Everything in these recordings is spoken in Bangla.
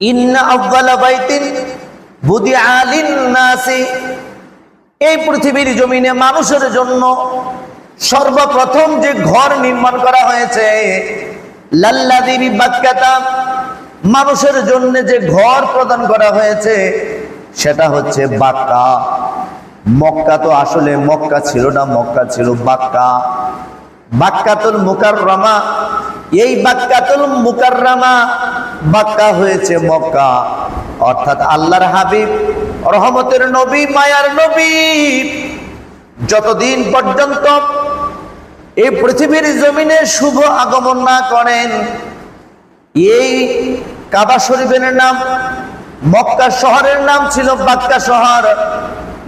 ইন্না আউয়ালা বাইতিন বুদিআ লিন-নাসি, এই পৃথিবীর জমিনে মানুষের জন্য সর্বপ্রথম যে ঘর নির্মাণ করা হয়েছে, লাল্লাযী বিবাক্কাতা, মানুষের জন্য যে ঘর প্রদান করা হয়েছে সেটা হচ্ছে বাক্কা। মক্কা তো আসলে মক্কা ছিল না, মক্কা ছিল বাক্কা, বাক্কাতুল মুকাররমা। এই বাক্কাতুল মুকাররমা বাক্কা হয়েছে মক্কা, অর্থাৎ আল্লাহর হাবিব, রহমতের নবী, মায়ার নবী যতদিন পর্যন্ত এই পৃথিবীর জমিনে শুভ আগমন না করেন, এই কাবা শরীফের নাম, মক্কা শহরের নাম ছিল বাক্কা শহর,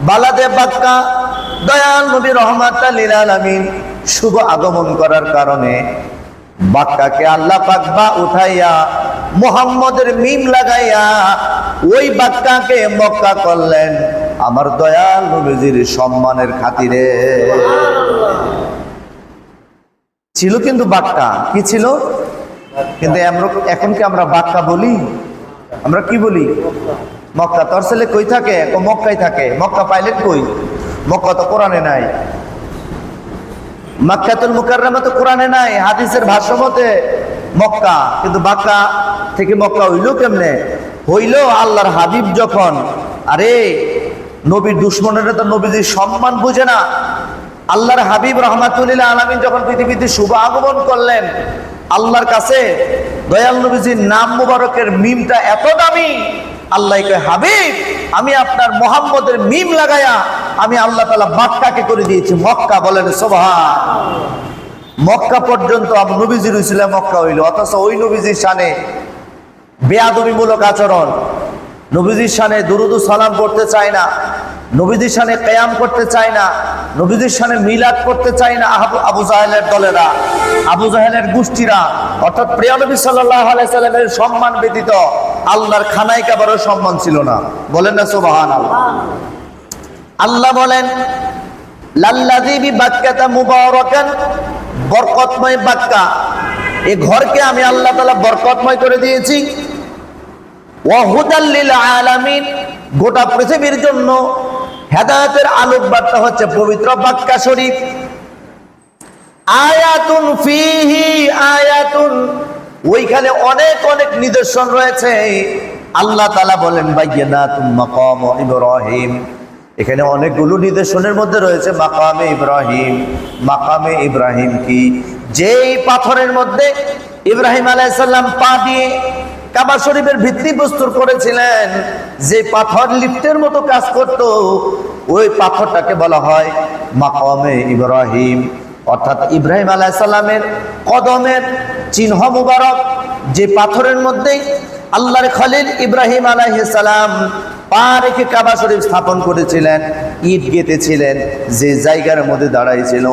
বালাদে বাক্কা। দয়াল নবী রহমাতাল লিল আলামিন শুভ আগমন করার কারণে বাক্কাকে আল্লাহ পাক বা উঠাইয়া মুহাম্মদের মিম লাগাইয়া ওই বাক্কাকে মক্কা করলেন আমার দয়াল নবীজির সম্মানের খাতিরে। ছিল কিন্তু বাক্কা, কি ছিল? কিন্তু এখন কি আমরা বাক্কা বলি? আমরা কি বলি? মক্কা। তোর ছেলে কই থাকে? মক্কায় থাকে। মক্কা পাইলেন কই? মক্কা তো কোরআনে নাই। মক্কাতুল মুকাররমা তো কোরআনে নাই, হাদিসের ভাষ্য মতে মক্কা। কিন্তু বাক্কা থেকে মক্কা হইল কেমনে? হইল আল্লাহর হাবিব যখন, আরে নবীর দুশ্মনেরা তো নবীজির সম্মান বুঝে না। আল্লাহর হাবিব রহমাতুল লিল আলামিন যখন পৃথিবীতে শুভ আগমন করলেন, আল্লাহর কাছে দয়াল নবীজির নাম মুবারকের মিমটা এত দামি, আল্লাহ কয় হাবিব আমি আপনার মুহাম্মদের মিম লাগায়া আমি আল্লাহ তাআলা বাক্কাকে করে দিয়েছি মক্কা। বলেন সুবহান। মক্কা পর্যন্ত নবীজির উসিলা মক্কা হইল, অথচ ওই নবীজির শানে বেয়াদবিমূলক আচরণ, নবীজির শানে দুরুদ ও সালাম করতে চায় না, নবীজির শানে কিয়াম করতে চায় না, নবীজির শানে মিলাদ করতে চায় না আবু জাহেলের দলেরা, আবু জাহেলের গোষ্ঠীরা। অর্থাৎ প্রিয় নবী সাল্লাল্লাহু আলাইহি সাল্লামের সম্মান ব্যতীত আল্লাহর খানায় কাবারও সম্মান ছিল না। বলেন না সুবহানাল্লাহ। আল্লাহ বলেন লাল্লাযী বিবাক্কাতা মুবারাকান, বরকতময় বাক্কা, এই ঘরকে আমি আল্লাহ তাআলা বরকতময় করে দিয়েছি। ওয়া হুদাল লিল আলামিন, গোটা পৃথিবীর জন্য হেদায়েতের আলোক বার্তা হচ্ছে পবিত্র বাক্কা শরীফ। আয়াতুন ফীহি আয়াতুন, ওইখানে অনেক অনেক নিদর্শন রয়েছে। আল্লাহ তাআলা বলেন বাইয়িনাতুম মাকাম ইব্রাহিম, এখানে অনেকগুলো নিদর্শনের মধ্যে রয়েছে মাকামে ইব্রাহিম। মাকামে ইব্রাহিম কি? যেই পাথরের মধ্যে ইব্রাহিম আলাইহিস সালাম পা দিয়ে কাবা শরীফের ভিত্তি প্রস্তুর করেছিলেন, যে পাথর লিফটের মতো কাজ করত, ওই পাথরটাকে বলা হয় মাকামে ইব্রাহিম। অর্থাৎ ইব্রাহিম আলাইহিস সালামের কদমের চিহ্ন মুবারক, যে পাথরের মধ্যে আল্লাহর খলিল ইব্রাহিম আলাইহিস সালাম পা রেখে কাবা শরীফ স্থাপন করেছিলেন, ইট গেঁথেছিলেন, যে জায়গার মধ্যে দাঁড়াইছিল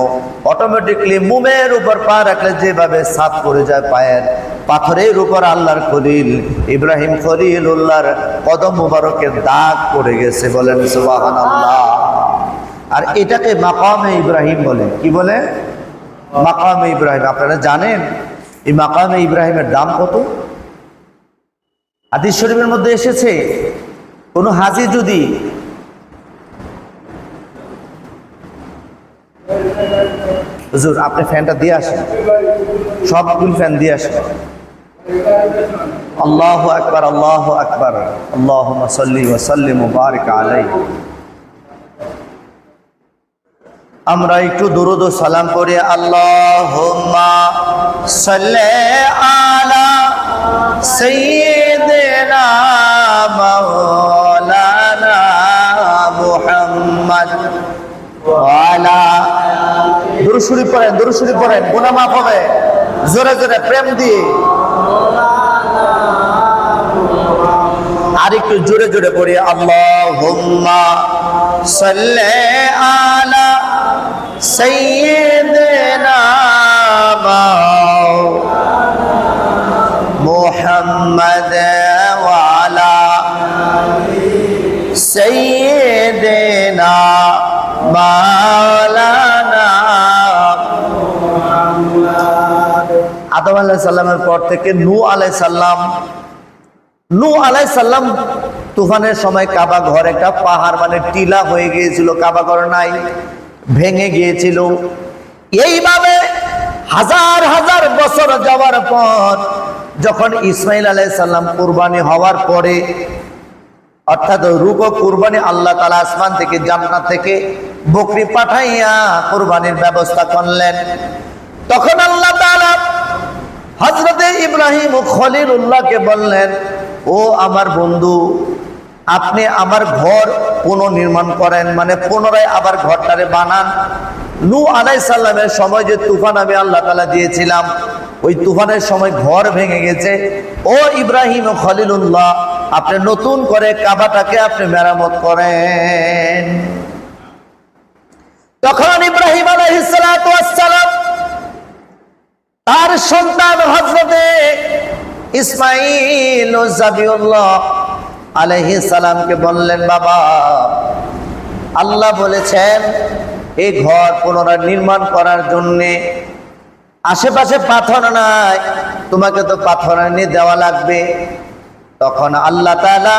অটোমেটিকলি মোমের উপর পা রাখলে যেভাবে সাফ করে যায় পায়ের, পাথরের উপর আল্লাহর খলিল ইব্রাহিম খলিলুল্লাহর কদম মুবারকের দাগ পড়ে গেছে। বলেন সুবহানাল্লাহ। আর এটাকে মাকামে ইব্রাহিম বলে। কি বলে? মাকামে ইব্রাহিম। আপনারা জানেন এই মাকামে ইব্রাহিমের দাম কত? হাদিস শরীফের মধ্যে এসেছে, কোন হাজি যদি হুজুর আপনি ফ্যানটা দিয়ে আসেন, সবগুলো ফ্যান দিয়ে আসেন। আল্লাহু আকবার, আল্লাহু আকবার, আল্লাহুম্মা সাল্লি ওয়া সাল্লিম ওয়া বারিক আলাইহি। আমরা একটু দুরূদ ও সালাম করি। আল্লাহুম্মা সাল্লি আলা সাইয়্যিদিনা মাওলানা মুহাম্মদ ওয়া আলা, দুরূদ শরীফ পড়েন, দুরূদ শরীফ পড়েন, গুনাহ মাফ হবে। জোরে জোরে প্রেম দিয়ে আর একটু জোরে জোরে পড়ি। আল্লাহুম্মা সাল্লি আলা সাইয়্যিদিনা মুহাম্মদ ওয়া আলা সাইয়্যিদিনা মাওলানা আদম আলাইহিস সালামের পর থেকে নূহ আলাইহিস সালাম, নূহ আলাইহিস সালাম তুফানের সময় কাবা ঘর একটা পাহাড় মানে টিলা হয়ে গিয়েছিল, কাবা ঘর নাই, ভেঙে গিয়েছিল। এইভাবে হাজার হাজার বছর যাওয়ার পর যখন ইসমাইল আলাইহিস সালাম কুরবানি হওয়ার পরে, অর্থাৎ রুকো কুরবানি আল্লাহ তাআলা আসমান থেকে জান্নাত থেকে বকরি পাঠাইয়া কুরবানির ব্যবস্থা করলেন, তখন আল্লাহ তাআলা হযরতে ইব্রাহিম ও খলিলুল্লাহকে বললেন, ও আমার বন্ধু, আপনি আমার ঘর পুনর্নির্মাণ করেন, মানে পুনরায় আবার ঘরটারে বানান। নূহ আলাইহিস সালামের সময় যে তুফান আমি আল্লাহ তাআলা দিয়েছিলাম, ওই তুফানের সময় ঘর ভেঙে গেছে। ও ইব্রাহিম ও খলিলুল্লাহ, আপনি নতুন করে কাবাটাকে আপনি মেরামত করেন। তখন ইব্রাহিম আলাইহিস সালাতু ওয়াস সালাম তার সন্তান হযরতে ইসমাঈল ও যাবিউল্লাহ আলাইহিস সালামকে বললেন, বাবা, আল্লাহ বলেছেন এই ঘর পুনরায় নির্মাণ করার জন্যে আশেপাশে পাথর নাই, তোমাকে তো পাথর এনে দেওয়া লাগবে। তখন আল্লাহ তাআলা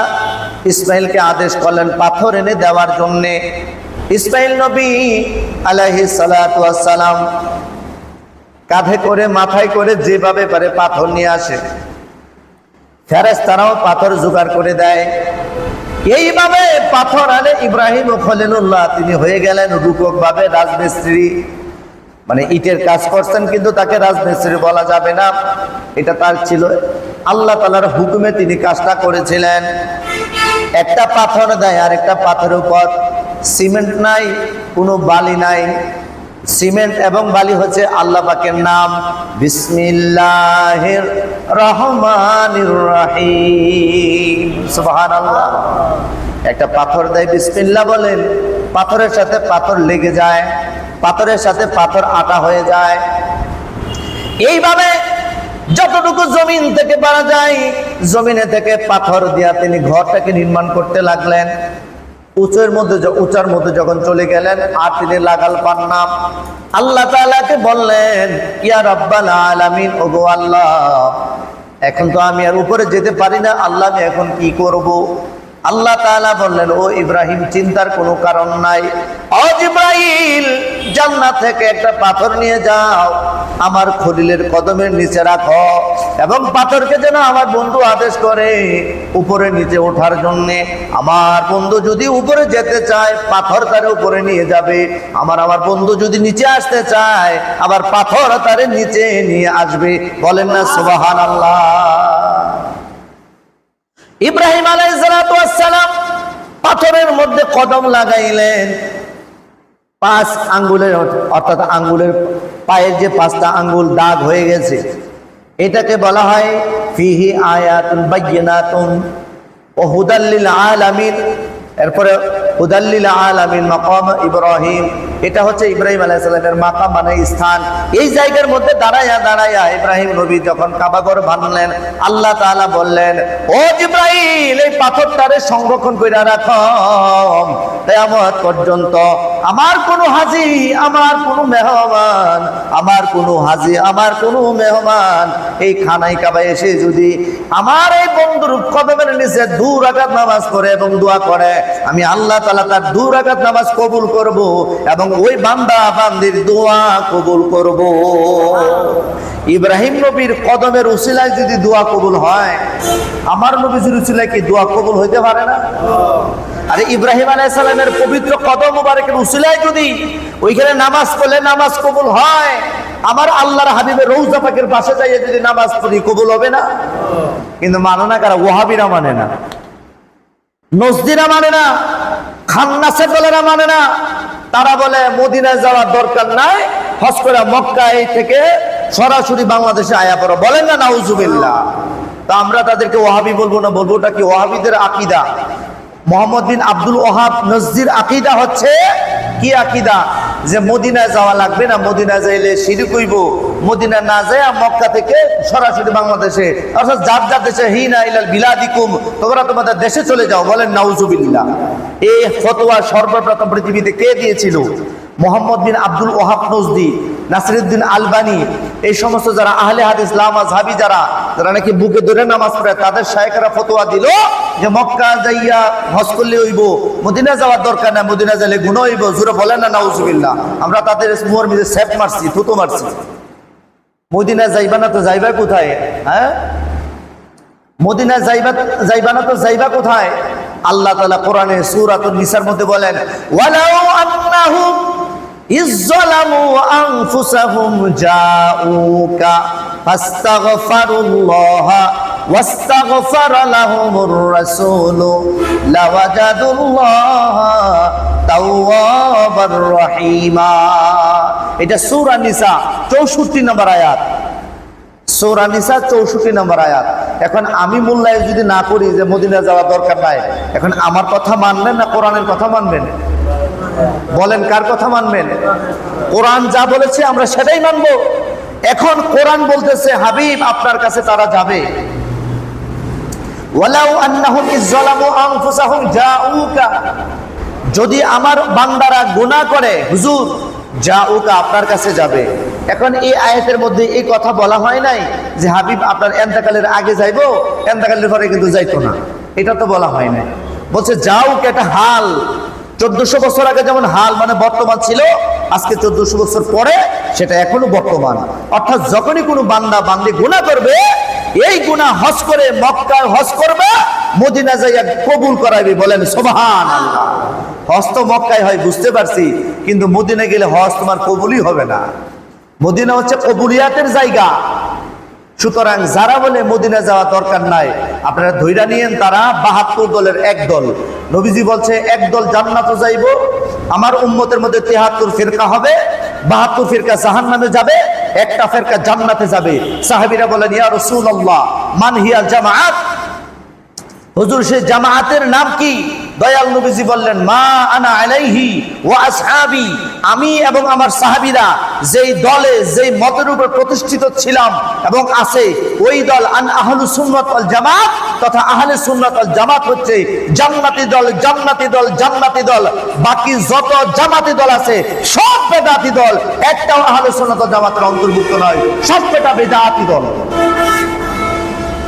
ইসমাইলকে আদেশ করলেন পাথর এনে দেওয়ার জন্যে। ইসমাইল নবী আলাইহিস সালাতু ওয়াস সালাম কাঁধে করে মাথায় করে যেভাবে পারে পাথর নিয়ে আসে, ফেরেশতারাও পাথর জোগাড় করে দেয়। এইভাবে পাথর আনে ইব্রাহিম ও খলিলুল্লাহ তিনি হয়ে গেলেন রূপকভাবে রাজমিস্ত্রি, মানে ইটের কাজ করছেন, কিন্তু তাকে রাজমিস্ত্রি বলা যাবে না, এটা তার ছিল আল্লাহ তাআলার হুকুমে তিনি কাজটা করেছিলেন। একটা পাথর দেয় আর একটা পাথরের উপর সিমেন্ট নাই, কোনো বালি নাই। সিমেন্ট এবং বালি হচ্ছে আল্লাহ পাকের নাম, বিসমিল্লাহির রহমানির রহিম, সুবহানাল্লাহ। একটা পাথর দেয়, বিসমিল্লাহ বলেন, পাথরের সাথে পাথর লেগে যায়, পাথরের সাথে পাথর আটা হয়ে যায়। এইভাবে যতটুকু জমিন থেকে পারা যায় জমিনে থেকে পাথর দিয়া তিনি ঘরটাকে নির্মাণ করতে লাগলেন। উঁচার মধ্যে যখন চলে গেলেন আর তিনি লাগাল পান না, আল্লাহ তাআলাকে বললেন, ইয়া রাব্বাল আলামিন, ওগো আল্লাহ, এখন তো আমি আর উপরে যেতে পারি না, আল্লাহ আমি এখন কি করব? আল্লাহ তাআলা বললেন, ও ইব্রাহিম, চিন্তার কোনো কারণ নাই। ও জিবরাইল, জান্নাত থেকে একটা পাথর নিয়ে যাও, আমার খলিলের কদমের নিচে রাখো, এবং পাথরকে যেন আমার বন্ধু আদেশ করে উপরে নিচে ওঠার জন্য। আমার বন্ধু যদি উপরে যেতে চায় পাথর তারে উপরে নিয়ে যাবে, আমার বন্ধু যদি নিচে আসতে চায় আবার পাথর তারে নিচে নিয়ে আসবে। বলেন না সুবহানাল্লাহ। ইব্রাহিম আলাইহিস সালাম পাথরের মধ্যে কদম লাগাইলেন, 5 আঙ্গুলের, অর্থাৎ আঙ্গুলের পায়ের যে 5টা আঙ্গুল দাগ হয়ে গেছে, এটাকে বলা হয় ফিহি আয়াতুন বাইয়িনাতুন ওয়া হুদাল লিল আলামিন। এরপরে হুদাল লিল আলামিন মাকাম ইব্রাহিম, এটা হচ্ছে ইব্রাহিম আলাইহিস সালামের মাকাম মানে স্থান। এই জায়গার মধ্যে দাঁড়ায়া ইব্রাহিম নবী যখন কাবা ঘর বানালেন, আল্লাহ তাআলা বললেন, ও জিবরাইল, এই পাথরটারে সংরক্ষণ করে রাখো, কিয়ামত পর্যন্ত আমার কোনো হাজী, আমার কোনো মেহমান, আমার কোনো মেহমান এই খানায় কাবায় এসে যদি আমার এই বন্ধুর কদমের নিচে 2 রাকাত নামাজ পড়ে এবং দোয়া করে, আমি আল্লাহ তাআলা তার 2 রাকাত নামাজ কবুল করব এবং ওই বান্দা বান্দির দোয়া কবুল করব। ইব্রাহিম নবীর কদমের উসিলায় যদি দোয়া কবুল হয়, আমার নবীর উসিলায় কি দোয়া কবুল হইতে পারে না? আরে ইব্রাহিম আলাইহিস সালামের পবিত্র কদম মুবারকের উসিলায় যদি ওইখানে নামাজ পড়লে নামাজ কবুল হয়, আমার আল্লাহর হাবিবের রওজা পাকের পাশে যাইয়ে যদি নামাজ পড়ি কবুল হবে না? কিন্তু মানে না কারা? ওয়াহাবিরা মানে না, নজদিরা মানে না, খান্নাসের দলেরা মানে না। তারা বলে মদিনায় যাওয়ার দরকার নাই, হজ করে মক্কা এই থেকে সরাসরি বাংলাদেশে আয়া পড়ো। বলেন না নাউজুবিল্লাহ। তা আমরা তাদেরকে ওয়াহাবি বলবো না, বলবো ওটা কি ওয়াহাবিদের আকীদা। মোহাম্মদ বিন আব্দুল ওয়াহাব নজদির আকীদা হচ্ছে কি আকীদা? যে মদিনায় যাওয়া লাগবে না, মদিনায় যাইলে শিরক হইব, মদিনা না যায় মক্কা থেকে সরাসরি বাংলাদেশে, অর্থাৎ যার যার দেশে হিনা ইলাল বিলাদিকুম, তোমরা তোমাদের দেশে চলে যাও। বলেন নাউজুবিল্লাহ। এই ফতোয়া সর্বপ্রথম পৃথিবীতে কে দিয়েছিল? মোহাম্মদ বিন আব্দুল ওয়াহাব নজদি, নাসিরউদ্দিন আলবানী, এই সমস্ত যারা আহলে হাদিস লামাযহাবী যারা নাকি বুকে ধরে নামাজ পড়ে, তাদের শায়েখরা ফতোয়া দিল যে মক্কা যাইয়া হজ করলে হইব, মদিনা যাওয়ার দরকার না, মদিনা যাইলে গুনাহ হইব। জোরে বলেন না নাউজুবিল্লাহ। আমরা তাদের মুহর মধ্যে সেপ মারছি, থুতু মারছি। মদিনা যাইবা না তো যাইবা কোথায়? হ্যাঁ, মদিনা যাইবা না তো যাইবা কোথায়? আল্লাহ তাআলা কোরআনে সূরাতুন নিসার মধ্যে বলেন, ওয়ালাউ আন্নাহুম ইযযালামু আনফুসাহুম জাউকা ফাস্তাগফিরুল্লাহা ওয়াস্তাগফারা লাহুমুর রাসূলু লাওয়াজাদুল্লাহা তাওয়াবার রহিমা। এটা সূরা নিসা 64 নম্বর আয়াত। সূরা নিসা 64 নম্বর আয়াত। এখন আমি মূল্যায়ন যদি না করি যে মদিনা যাওয়া দরকার নাই, এখন আমার কথা মানবেন না কোরআনের কথা মানবেন? বলেন কার কথা মানবেন? কোরআন যা বলেছে আমরা সেটাই মানবো। এখন কোরআন বলতেছে হাবিব আপনার কাছে তারা যাবে। ওয়ালাউ আন্নাহুম ইযযালামু আনফুসাহুম জাউকা, যদি আমার বান্দারা গুনাহ করে হুজুর জাউকা আপনার কাছে যাবে। এখন এই আয়াতের মধ্যে এই কথা বলা হয় নাই যে হাবিব আপনার এন্তেকালের আগে যাইবো, এন্তেকালের পরে কিন্তু যাইতো না, এটা তো বলা হয় নাই। বলছে জাউকা এটা হাল। 1400 বছর আগে যেমন হাল মানে বর্তমান ছিল, আজকে 1400 বছর পরে সেটা এখনো বর্তমান। অর্থাৎ যখনই কোনো বান্দা বান্দি গুনাহ করবে, এই গুনাহ হজ করে মক্কায় হজ করবে, মদিনা যাইয়া কবুল করাইবে। বলেন সুবহানাল্লাহ। হজ তো মক্কায় হয় বুঝতে পারছি, কিন্তু মদিনা গেলে হজ তোমার কবুলই হবে না। মদিনা হচ্ছে কবুলিয়াতের জায়গা। সুতরাং যারা বলে মদিনা যাওয়া দরকার নাই, আপনারা ধৈর্য নিয়েন, তারা 72 দলের এক দল। নবীজি বলছে এক দল জান্নাতে যাইব, আমার উম্মতের মধ্যে 73 ফিরকা হবে, 72 ফিরকা জাহান্নামে যাবে, একটা ফিরকা জান্নাতে যাবে। সাহাবীরা বলেন ইয়া রাসূলুল্লাহ মান হিয়াল জামাআত, হুজুর সেই জামাআতের নাম কি? দয়াল নবীজি বললেন মা আনা আলাইহি ওয়া আসহাবি, আমি এবং আমার সাহাবীরা যেই দলে যেই মতের উপর প্রতিষ্ঠিত ছিলাম এবং আছে, ওই দল আন আহলুস সুন্নাত ওয়াল জামাত, তথা আহলে সুন্নাত ওয়াল জামাত হচ্ছে জান্নাতি দল, জান্নাতি দল, জান্নাতি দল। বাকি যত জামাতি দল আছে সব বেদাতি দল, একটাও আহলে সুন্নাত ওয়াল জামাতের অন্তর্ভুক্ত নয়, সব বেদাতি দল।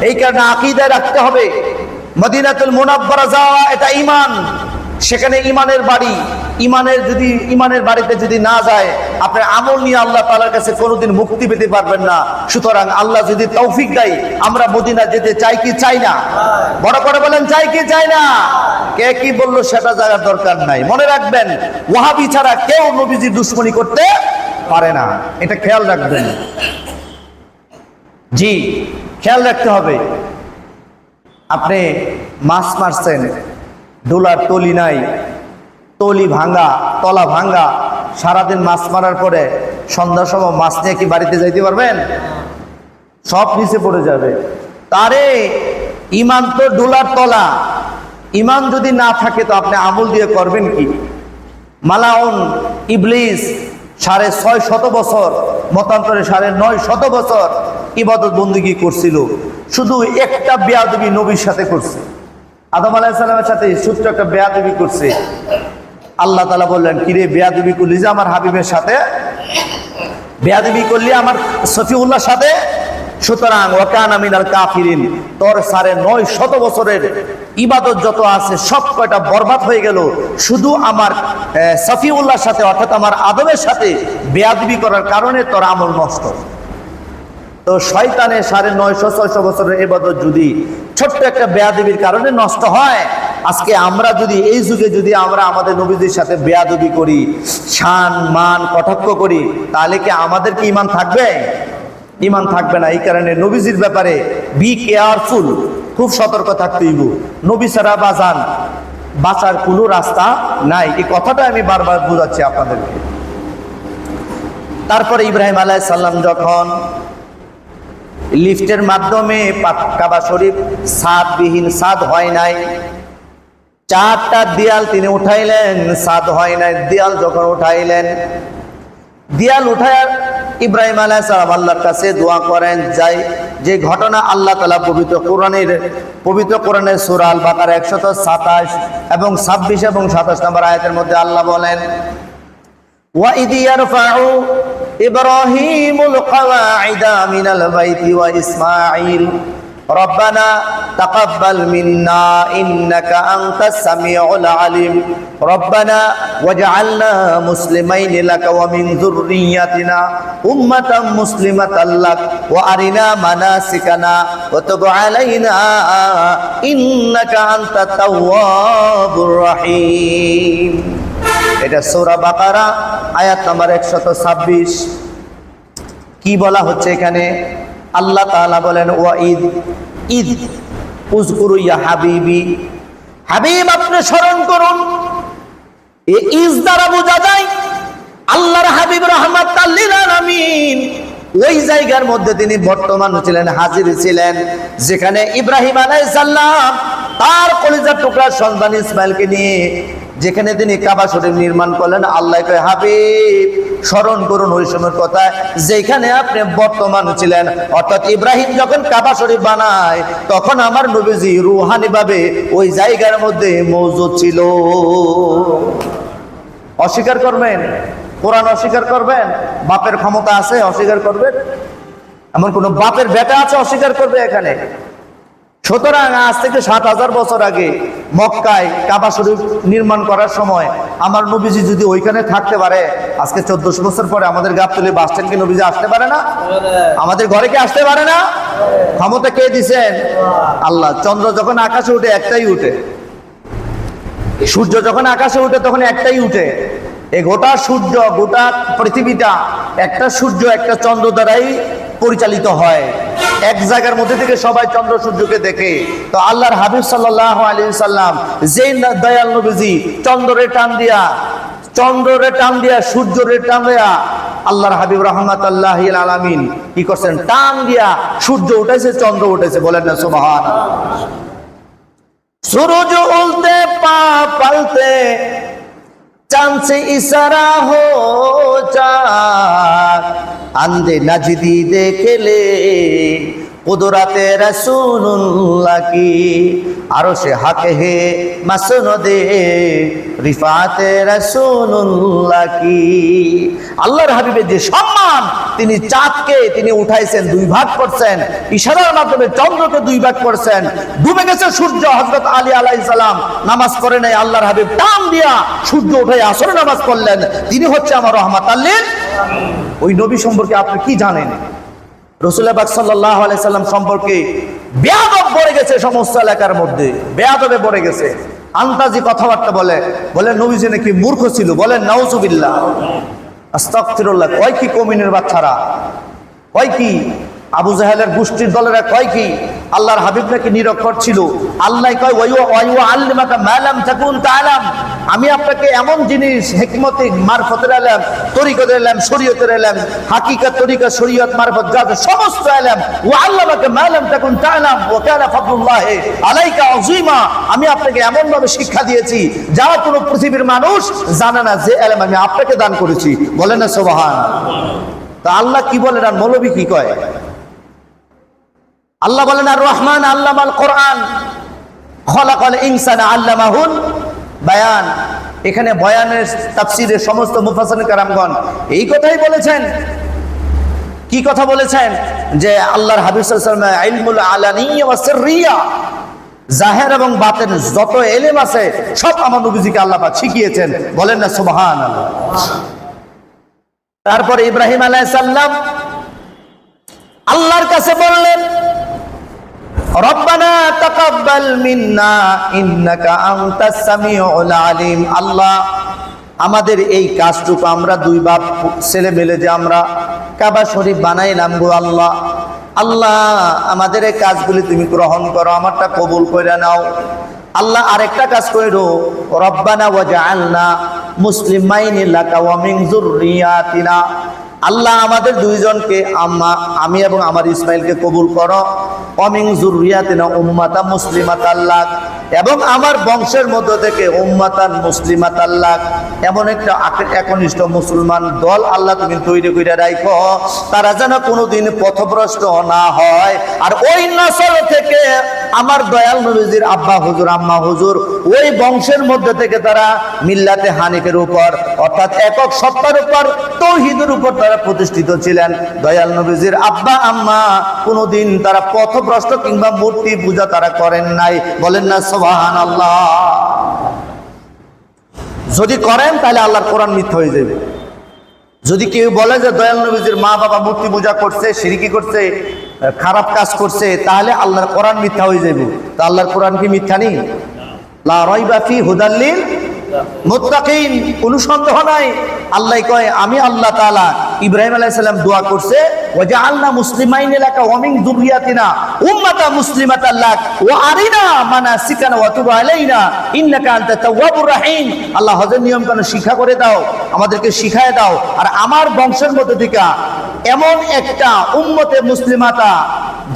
এই কারণে আকীদায় রাখতে হবে মদিনাতুল মুনাওয়ারা যাওয়া এটা ঈমান, সেখানে ঈমানের বাড়ি। ঈমানের বাড়িতে যদি না যায়, আপনার আমল নিয়ে আল্লাহ তাআলার কাছে কোনোদিন মুক্তি পেতে পারবেন না। সুতরাং আল্লাহ যদি তৌফিক দেয়, আমরা মদিনা যেতে চাই কি চাই না? বড় করে বলেন চাই কি চাই না? কে কি বললো সেটা জানার দরকার নাই। মনে রাখবেন ওয়াহাবি ছাড়া কেউ নবীজির দুশমনি করতে পারে না, এটা খেয়াল রাখবেন। জি, খেয়াল রাখতে হবে। আপনি মাছ মারছেন, ডোলার তলি নাই, তলি ভাঙ্গা, তলা ভাঙ্গা, সারাদিন মাছ মারার পরে সন্ধ্যার সময় মাছ নিয়ে কি বাড়িতে যাইতে পারবেন? সব নিচে পড়ে যাবে। তারে ঈমান তো ডোলার তলা, ঈমান যদি না থাকে তো আপনি আমল দিয়ে করবেন কি? মালাউন ইবলিস 650 বছর, মতান্তরে 950 বছর ইবাদত বন্দেগী করছিল, শুধু একটা বেয়াদবি নবীর সাথে করছে। আদম আলাইহিস সালামের সাথে ছোট্ট একটা বেয়াদবি করছে। আল্লাহ তাআলা বললেন কিরে বেয়াদবি করলি যে আমার হাবিবের সাথে, বেয়াদবি করলি আমার সফিউল্লাহর সাথে, সুতরাং ওয়া কানা মিনাল কাফিরিন, তোর 950 বছরের ইবাদত যত আছে সব কয়টা বরবাদ হয়ে গেল, শুধু আমার সফিউল্লাহর সাথে অর্থাৎ আমার আদমের সাথে বেয়াদবি করার কারণে তোর আমল নষ্ট। তো শয়তানের 950-600 বছরের ইবাদত যদি ছোট্ট একটা বেয়াদবির কারণে নষ্ট হয়, আজকে আমরা যদি এই যুগে যদি আমরা আমাদের নবীদের সাথে বেয়াদবি করি, শান মান কটাক্ষ করি, তাহলে কি আমাদের কি ঈমান থাকবে? ঈমান থাকবে না। এই কারণে নবীজির ব্যাপারে বি কেয়ারফুল, খুব সতর্ক থাকতে হইব। নবী ছাড়া বাঁচার কোনো রাস্তা নাই, এই কথাটা আমি বারবার বোঝাচ্ছি আপনাদেরকে। তারপরে ইব্রাহিম আলাইহিস সালাম যখন লিফটের মাধ্যমে কাবা শরীফ ছাদবিহীন, ছাদ হয় নাই, 4টা দেয়াল তিনি উঠাইলেন, ছাদ হয় নাই। দেয়াল যখন উঠাইলেন, দেয়াল উঠায় ইব্রাহিম আলাইহিস সালাম আল্লাহর কাছে দোয়া করেন, যাই যে ঘটনা আল্লাহ তাআলা পবিত্র কোরআনের সূরা আল বাকারা 127 এবং 26 এবং 27 নম্বর আয়াতের মধ্যে আল্লাহ বলেন وإذ يرفع إبراهيم القواعد من البيت وإسماعيل ربنا تقبل منا إنك أنت السميع العليم ربنا واجعلنا مسلمين لك ومن ذريتنا أمة مسلمة لك وأرنا مناسكنا وتب علينا إنك أنت التواب الرحيم। এটা সূরা বাকারা আয়াত নাম্বার 126। কি বলা হচ্ছে এখানে? আল্লাহ তাআলা বলেন ওয়াইদ ঈদ উযকুরু ইয়া হাবিবি, হাবিব আপনি স্মরণ করুন। এই ঈদ দ্বারা বোঝা যায় আল্লাহর হাবিব রাহমাতাল লিল আলামিন ওই জায়গার মধ্যে তিনি বর্তমান ছিলেন, হাজির ছিলেন, যেখানে ইব্রাহিম আলাইহিস সালাম তার কলিজার টুকরা সন্তান ইসমাইলকে নিয়ে যেখানে তিনি কাবা শরীফ নির্মাণ করলেন। আল্লাহ কয় হাবিব স্মরণ করুন ওই সময়ের কথা যেখানে আপনি বর্তমান ছিলেন। অর্থাৎ ইব্রাহিম যখন কাবা শরীফ বানায় তখন আমার নবীজি রুহানি ভাবে ওই জায়গার মধ্যে মওজুদ ছিল। অস্বীকার করবেন? কোরআন অস্বীকার করবেন? বাপের ক্ষমতা আছে অস্বীকার করবেন? এমন কোন বাপের বেটা আছে অস্বীকার করবে এখানে? সুতরাং আজ থেকে ৭,০০০ বছর আগে মক্কায় কাবা শরীফ নির্মাণ করার সময় আমার নবীজি যদি ওইখানে থাকতে পারে, আজকে ১৪০০ বছর পরে আমাদের গাবতলী বাস স্ট্যান্ড কি নবীজি আসতে পারে না? আমাদের ঘরে কি আসতে পারে না? ক্ষমতা কে দিছেন? আল্লাহ। চন্দ্র যখন আকাশে উঠে একটাই উঠে, সূর্য যখন আকাশে উঠে তখন একটাই উঠে। এই গোটা সূর্য, গোটা পৃথিবীটা একটা সূর্য একটা চন্দ্র দ্বারাই পরিচালিত হয়। এক জায়গার মধ্যে থেকে সবাই চন্দ্র সূর্যকে দেখে। তো আল্লাহর হাবিব সাল্লাল্লাহু আলাইহি সাল্লাম যেই দয়াল নবীজি চন্দ্রে টান দিয়া সূর্যরে টান দিয়া আল্লাহর হাবিব রাহমাতুল্লাহিল আলামিন কি করছেন? টান দিয়া সূর্য উঠেছে, চন্দ্র উঠেছে। বলেন না সুবহানাল্লাহ। सूरज उलते पा पलते चांद से इशारा हो जा अंधे नजदी देख ले कुदरते रसूलुल्लाह की अरशे हक है मसनदे रिफाते रसूलुल्लाह की। আল্লাহর হাবিবের যে সম্মান, তিনি চাঁদকে তিনি উঠাইছেন, 2 ভাগ করছেন, ইশারার মাধ্যমে চন্দ্রকে 2 ভাগ করছেন। ডুবে গেছে সূর্য, হযরত আলী আলাইহিস সালাম নামাজ পড়ে নাই, আল্লাহর হাবিব টান দিয়া সূর্য উঠাই আসরে নামাজ পড়লেন। তিনি হচ্ছে আমার রাহমাতাল লিল আলামিন। ওই নবী সম্পর্কে আপনি কি জানেন? রাসূলুল্লাহ পাক সাল্লাল্লাহু আলাইহি সাল্লাম সম্পর্কে বেয়াদব পড়ে গেছে, সমস্ত এলাকার মধ্যে বেয়াদবে পড়ে গেছে। আন্তাজি কথাবার্তা বলে নবীজি নাকি মূর্খ ছিল। বলেন নাউজুবিল্লাহ, আস্তাগফিরুল্লাহ। কয় কি কমিনের বাচ্চারা, কয় কি আবু জাহেলের গোষ্ঠীর দলেরা, কয় কি আল্লাহর হাবিব নাকি নিরক্ষর ছিল। আল্লাহ কয় ওয়া আল্লিমাকা মা লাম তাকুন তাআলাম, আমি আপনাকে এমন জিনিস হিকমতে মারফতের ইলম, তরিকতের ইলম, শরীয়তের ইলম, হাকিকত তরিকত শরীয়ত মারফত যা সমস্ত ইলম, ওয়া আল্লামাকা মা লাম তাকুন তাআলাম ওয়া কানা ফাদলুল্লাহি আলাইকা আযীমা, আমি আপনাকে এমন ভাবে শিক্ষা দিয়েছি যা কোনো পৃথিবীর মানুষ জানে না, যে ইলম আমি আপনাকে দান করেছি। বলেন না সুবহানাল্লাহ। তা আল্লাহ কি বলেন আর মৌলবী কি কয়? আল্লাহ বলেন আর রহমান আল্লামাল কোরআন খলাকাল ইনসানা আল্লামাহুল বায়ান। এখানে বয়ানের তাফসীরের সমস্ত মুফাসসিরিন কেরামগণ এই কথাই বলেছেন। কি কথা বলেছেন? যে আল্লাহর হাবিব সাল্লাল্লাহু আলাইহি ওয়াসাল্লাম ইলমুল আলানিয়া ওয়া সিররিয়া, জাহের এবং বাতেন যত ইলম আছে সব আমার নবীজিকে আল্লাহ পাক শিখিয়েছেন। বলেন না সুবহানাল্লাহ। তারপর ইব্রাহিম আলাইহিস সালাম আল্লাহর কাছে বললেন রব্বানা তাকাব্বাল মিন্না ইন্নাকা আনতাস সামিউল আলিম। আল্লাহ আমাদের এই কাজটুকু আমরা 2 বাপ ছেলে মিলে যে আমরা কাবা শরীফ বানাইলাম গো আল্লাহ, আল্লাহ আমাদের এই কাজগুলি তুমি গ্রহণ করো, আমারটা কবুল করে নাও। আল্লাহ আরেকটা কাজ কইরো, রব্বানা ওয়াজআলনা মুসলিমাইনি লাকা ওয়া মিন যুররিয়াতিনা, আল্লাহ আমাদের 2 জনকে আমি এবং আমার ইসমাইলকে কবুল করো। অমিন যুররিয়াতিনা উম্মাতান মুসলিমাতান লাক, এবং আমার বংশের মধ্য থেকে উম্মাতান মুসলিমাতান লাক, এমন একটা একনিষ্ঠ মুসলমান দল আল্লাহ তুমি তৈরি করে রাখো, তারা যেন কোনোদিন পথভ্রষ্ট না হয়। আর ওই নসল থেকে আমার দয়াল নবীজির আব্বা হুজুর আম্মা হুজুর ওই বংশের মধ্যে থেকে তারা মিল্লাতে হানিফের উপর অর্থাৎ একক সত্তার উপর তাওহীদের উপর তারা প্রতিষ্ঠিত ছিলেন। দয়াল নবীজির আব্বা আম্মা কোনোদিন তারা পথভ্রষ্ট কিংবা মূর্তি পূজা তারা করেন নাই। বলেন না সুবহানাল্লাহ। যদি করেন তাহলে আল্লাহর কোরআন মিথ্যা হয়ে যাবে। যদি কেউ বলে যে দয়াল নবীজির মা বাবা মূর্তি পূজা করছে, শিরকি করছে, খারাপ কাজ করছে, তাহলে আল্লাহর কোরআন মিথ্যা হয়ে যাবে। তো আল্লাহর কোরআন কি মিথ্যা নেই? লা রাইবা ফি হুদাল লিল মুত্তাকিন, কোনো সন্দেহ নাই। আল্লাহ কয় আমি আল্লাহ তাআলা ইব্রাহিম আলাইহিস সালাম দোয়া করছে ওয়াজআলনা মুসলিমাইন লাকা ওয়া মিন যুররিয়াতিনা উম্মাতান মুসলিমাতান লাক ওয়া আরিনা মানাসিকানা ওয়া তুব আলাইনা ইন্নাকা আনতাত তাওয়াবুর রহিম। আল্লাহ হজের নিয়ম কানুন শিক্ষা করে দাও, আমাদেরকে শিখায় দাও, আর আমার বংশের মধ্যে থেকে এমন একটা উম্মতে মুসলিমাতা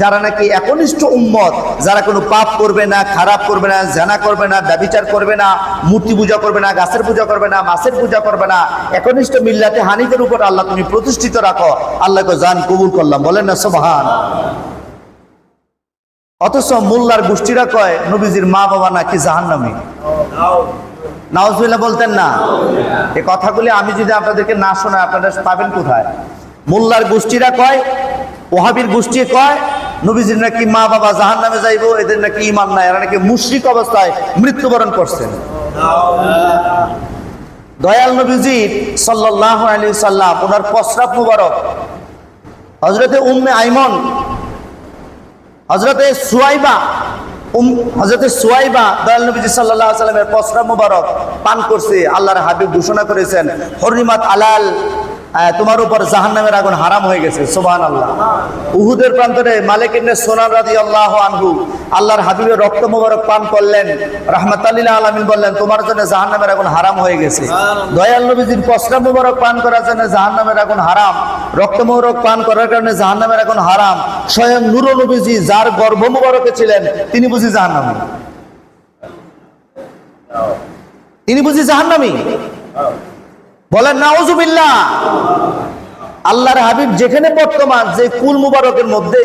যারা নাকি একনিষ্ঠ উম্মত, যারা কোনো পাপ করবে না, খারাপ করবে না, জানা করবে না, ব্যভিচার করবে না, মূর্তি পূজা করবে না, গাছের পূজা করবে না, মাছের পূজা করবে না, একনিষ্ঠ মিল্লাতে হানিফের উপর আল্লাহ তুমি প্রতিষ্ঠিত রাখো। আল্লাহকে জান কবুল করলাম। বলেন না সুবহান। অথচ মোল্লার গোষ্ঠীরা কয় নবীজির মা বাবা নাকি জাহান্নামী। নাউজুবিল্লাহ বলতেন না? এই কথাগুলি আমি যদি আপনাদেরকে না শোনাই আপনারা পাবেন কোথায়? মোল্লার গোষ্ঠীরা কয়, ওহাবির গোষ্ঠী কয় নবীজির নাকি মা বাবা জাহান্নামে যাইবো, এদের নাকি ঈমান নাই, এরা নাকি মুশরিক অবস্থায় মৃত্যুবরণ করছেন। দয়াল নবীজি সাল্লাল্লাহু আলাইহি সাল্লাম ওনার প্রস্রাব মুবারক হযরতে উম্মে আইমন, হযরতে সুয়াইবা দয়াল নবীজি সাল্লাল্লাহু আলাইহি সাল্লামের প্রস্রাব মুবারক পান করছে। আল্লাহর হাবিব ঘোষণা করেছেন হরিমাত আলাল, তোমার উপর জাহান্নামের আগুন হারাম হয়ে গেছে। সুবহানাল্লাহ। উহুদের প্রান্তরে মালিক ইবনে সুনান রাদিয়াল্লাহু আনহু আল্লাহর হাবিবের রক্ত মোবারক পান করলেন, রাহমাতাল লিল আলামিন বললেন তোমার জন্য জাহান্নামের আগুন হারাম হয়ে গেছে। দয়াল নবীজির প্রস্রাব মোবারক পান করার জন্য জাহান্নামের আগুন হারাম, রক্ত মোবারক পান করার কারণে জাহান্নামের আগুন হারাম। স্বয়ং নূর নবীজি যার গর্ভ মোবারকে ছিলেন তিনি বুঝি জাহান্নামী? তিনি বুঝি জাহান্নামী? বলেন নাউজুবিল্লাহ। আল্লাহর হাবিব যেখানে বর্তমান যে কুল মুবারকের মধ্যে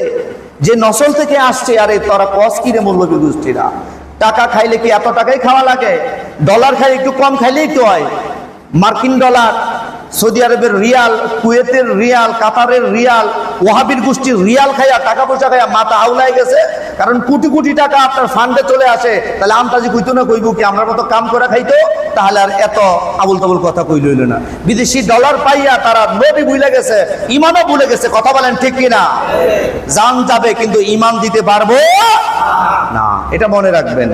যে নসল থেকে আসছে, আরে তারা কস কিরে মৌলবী গোষ্ঠীরা, টাকা খাইলে কি এত টাকাই খাওয়া লাগে? ডলার খাইলে একটু কম খাইলেই তো হয়। মার্কিন ডলার, সৌদি আরবের রিয়াল, কুয়েতের রিয়াল, কাতারের রিয়াল, ওয়াহাবির গোষ্ঠীর রিয়াল খাইয়া টাকা পয়সা খাইয়া মাথা আউলাই গেছে। কারণ কোটি কোটি টাকা আপনার ফান্ডে চলে আসে, তাহলে আমতাজি কইতো না কইব কি আমরা মতো কাম করে খাইতো, তাহলে আর এত আবুল তাবুল কথা কইল হইল না। বিদেশি ডলার পাইয়া তারা নবী ভুলে গেছে, ইমানও ভুলে গেছে। কথা বলেন ঠিক কিনা? জান যাবে কিন্তু ইমান দিতে পারবো না, এটা মনে রাখবেন।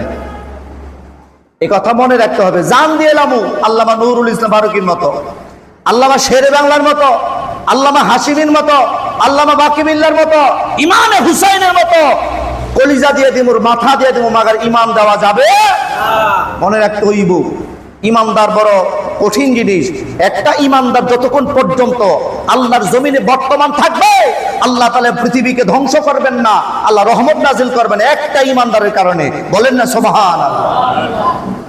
এই কথা মনে রাখতে হবে। জান দিয়ে লামু আল্লামা নুরুল ইসলাম ফারুকীর মতো, আল্লামা শেরে বাংলার মতো, আল্লামা হাশিমির মতো, আল্লামা বাকিবিল্লার মতো, ইমামে হুসাইনের মতো কলিজা দিয়ে দিমুর, মাথা দিয়ে দিমু, মাগার ইমাম দেওয়া যাবে। মনে রাখতে হইব ইমানদার বড় কঠিন জিনিস। একটা ইমানদার যতক্ষণ পর্যন্ত আল্লাহর জমিনে বর্তমান থাকবে, আল্লাহ তাআলা পৃথিবীকে ধ্বংস করবেন না, আল্লাহ রহমত নাজিল করবেন একটা ইমানদারের কারণে। বলেন না সুবহানাল্লাহ।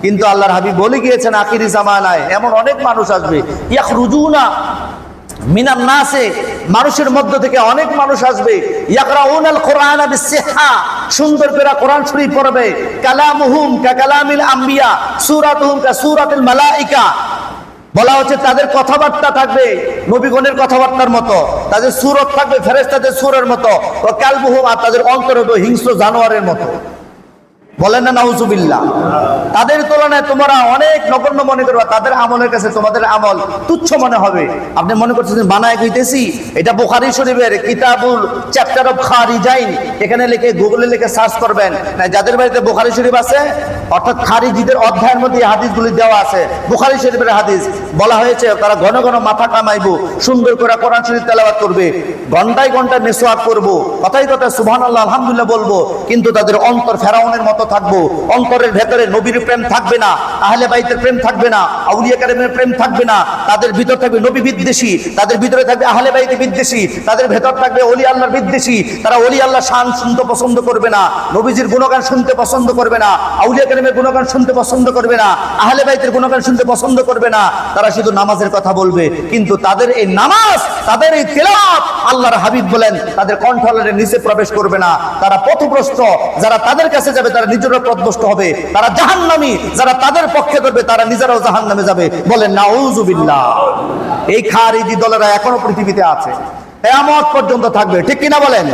কিন্তু আল্লাহর হাবিব বলে গিয়েছেন আখিরি জামানায় এমন অনেক মানুষ আসবে, ইয়াখরুজুনা মিনান নাসে, মানুষের মধ্য থেকে অনেক মানুষ আসবে, ইয়াকরাউনাল কুরআনা বিসসিহা, সুন্দর করে কোরআন শরীফ পড়বে, কালামুহুম কাকালামিল আম্বিয়া, সূরাতুহুম কাসূরাতিল মালায়েকা। বলা হচ্ছে তাদের কথাবার্তা থাকবে নবীগণের কথাবার্তার মতো, তাদের সূরত থাকবে ফেরেশতাদের সূরের মতো, ও কালবুহুম, আর তাদের অন্তর হবে হিংস্র জানোয়ারের মতো। বলেন না নাউজুবিল্লাহ। তাদের তুলনায় তোমরা অনেক নগণ্য মনে করবা, তাদের আমলের কাছে তোমাদের আমল তুচ্ছ মনে হবে। আপনি মনে করছেন বানায় কইতেছি, এটা বুখারী শরীফের কিতাবুল চ্যাপ্টার অফ খারিজাইন, এখানে লিখে গুগলে লিখে সার্চ করবেন না, যাদের বাড়িতে বুখারী শরীফ আছে অর্থাৎ খারিজিদের অধ্যায়ের মধ্যে হাদিসগুলি দেওয়া আছে, বুখারী শরীফের হাদিস বলা হয়েছে তারা ঘন ঘন মাথা কামাইবো, সুন্দর করে কোরআন শরীফ তেলাওয়াত করবে, ঘন্টায় ঘন্টায় মিসওয়াক করবো, কথায় কথায় সুবহানাল্লাহ আলহামদুলিল্লাহ বলবো, কিন্তু তাদের অন্তর ফেরাউনের মতো থাকবো, অন্তরের ভেতরে নবীর প্রেম থাকবে না, আহলে বাইতের প্রেম থাকবে না, আউলিয়া কেরামের প্রেম থাকবে না, তাদের ভিতর থাকবে নবী বিদ্বেষী, তাদের ভিতরে থাকবে আহলে বাইতে বিদ্বেষী, তাদের ভেতর থাকবে ওলি আল্লাহর বিদ্বেষী। তারা ওলি আল্লাহ শান শুনতে পছন্দ করবে না, নবীজির গুণগান শুনতে পছন্দ করবে না, আউলিয়া কেরামের গুণগান শুনতে পছন্দ করবে না, আহলে বাইতের গুণগান শুনতে পছন্দ করবে না। তারা শুধু নামাজের কথা বলবে, কিন্তু তাদের এই নামাজ, তাদের এই তেলাওয়াত, আল্লাহর হাবিব বলেন তাদের কণ্ঠলের নিচে প্রবেশ করবে না। তারা পথভ্রষ্ট, যারা তাদের কাছে যাবে তারা নিজেরা পথভ্রষ্ট হবে, তারা জাহান্নামী, যারা তাদের পক্ষে করবে তারা নিজেরাও জাহান্নামে যাবে। বলেন নাউযুবিল্লাহ। এই খারিজি দলেরা এখনো পৃথিবীতে আছে, কিয়ামত পর্যন্ত থাকবে, ঠিক কিনা বলেন?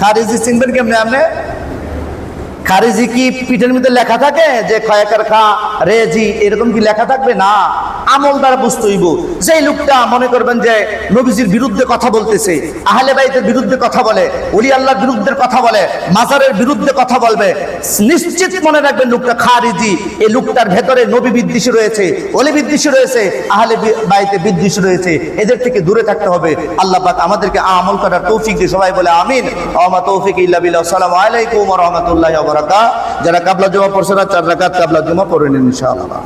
খারিজি চিনবেন কেমনে আপনি? খারিজি কি পিঠের মধ্যে লেখা থাকে যে খয়াকার খা রেজি, এরকম কি লেখা থাকবে? না, আমল দ্বারা বুঝতে হইব। যেই লোকটা মনে করবেন যে নবীজির বিরুদ্ধে কথা বলতেছে, আহলে বাইতের বিরুদ্ধে কথা বলে, ওলি আল্লাহর বিরুদ্ধে কথা বলে, মাজারের বিরুদ্ধে কথা বলবে, নিশ্চিত মনে রাখবেন লোকটা খারিজি। এই লোকটার ভেতরে নবী বিদ্বেষী রয়েছে, ওলি বিদ্বেষী রয়েছে, আহলে বাইতে বিদ্বেষী রয়েছে। এদের থেকে দূরে থাকতে হবে। আল্লাহ পাক আমাদেরকে আমল করার তৌফিক দিয়ে, সবাই বলে আমিন। ওয়া তৌফিক ইল্লা বিল্লাহ। আসসালামু আলাইকুম ওয়া রাহমাতুল্লাহি ওয়া বারাকাতুহু। যারা কাবলা জুমা পড়ছে না 4 রাকাত কাবলা জুমা পড়ে নিন ইনশাআল্লাহ।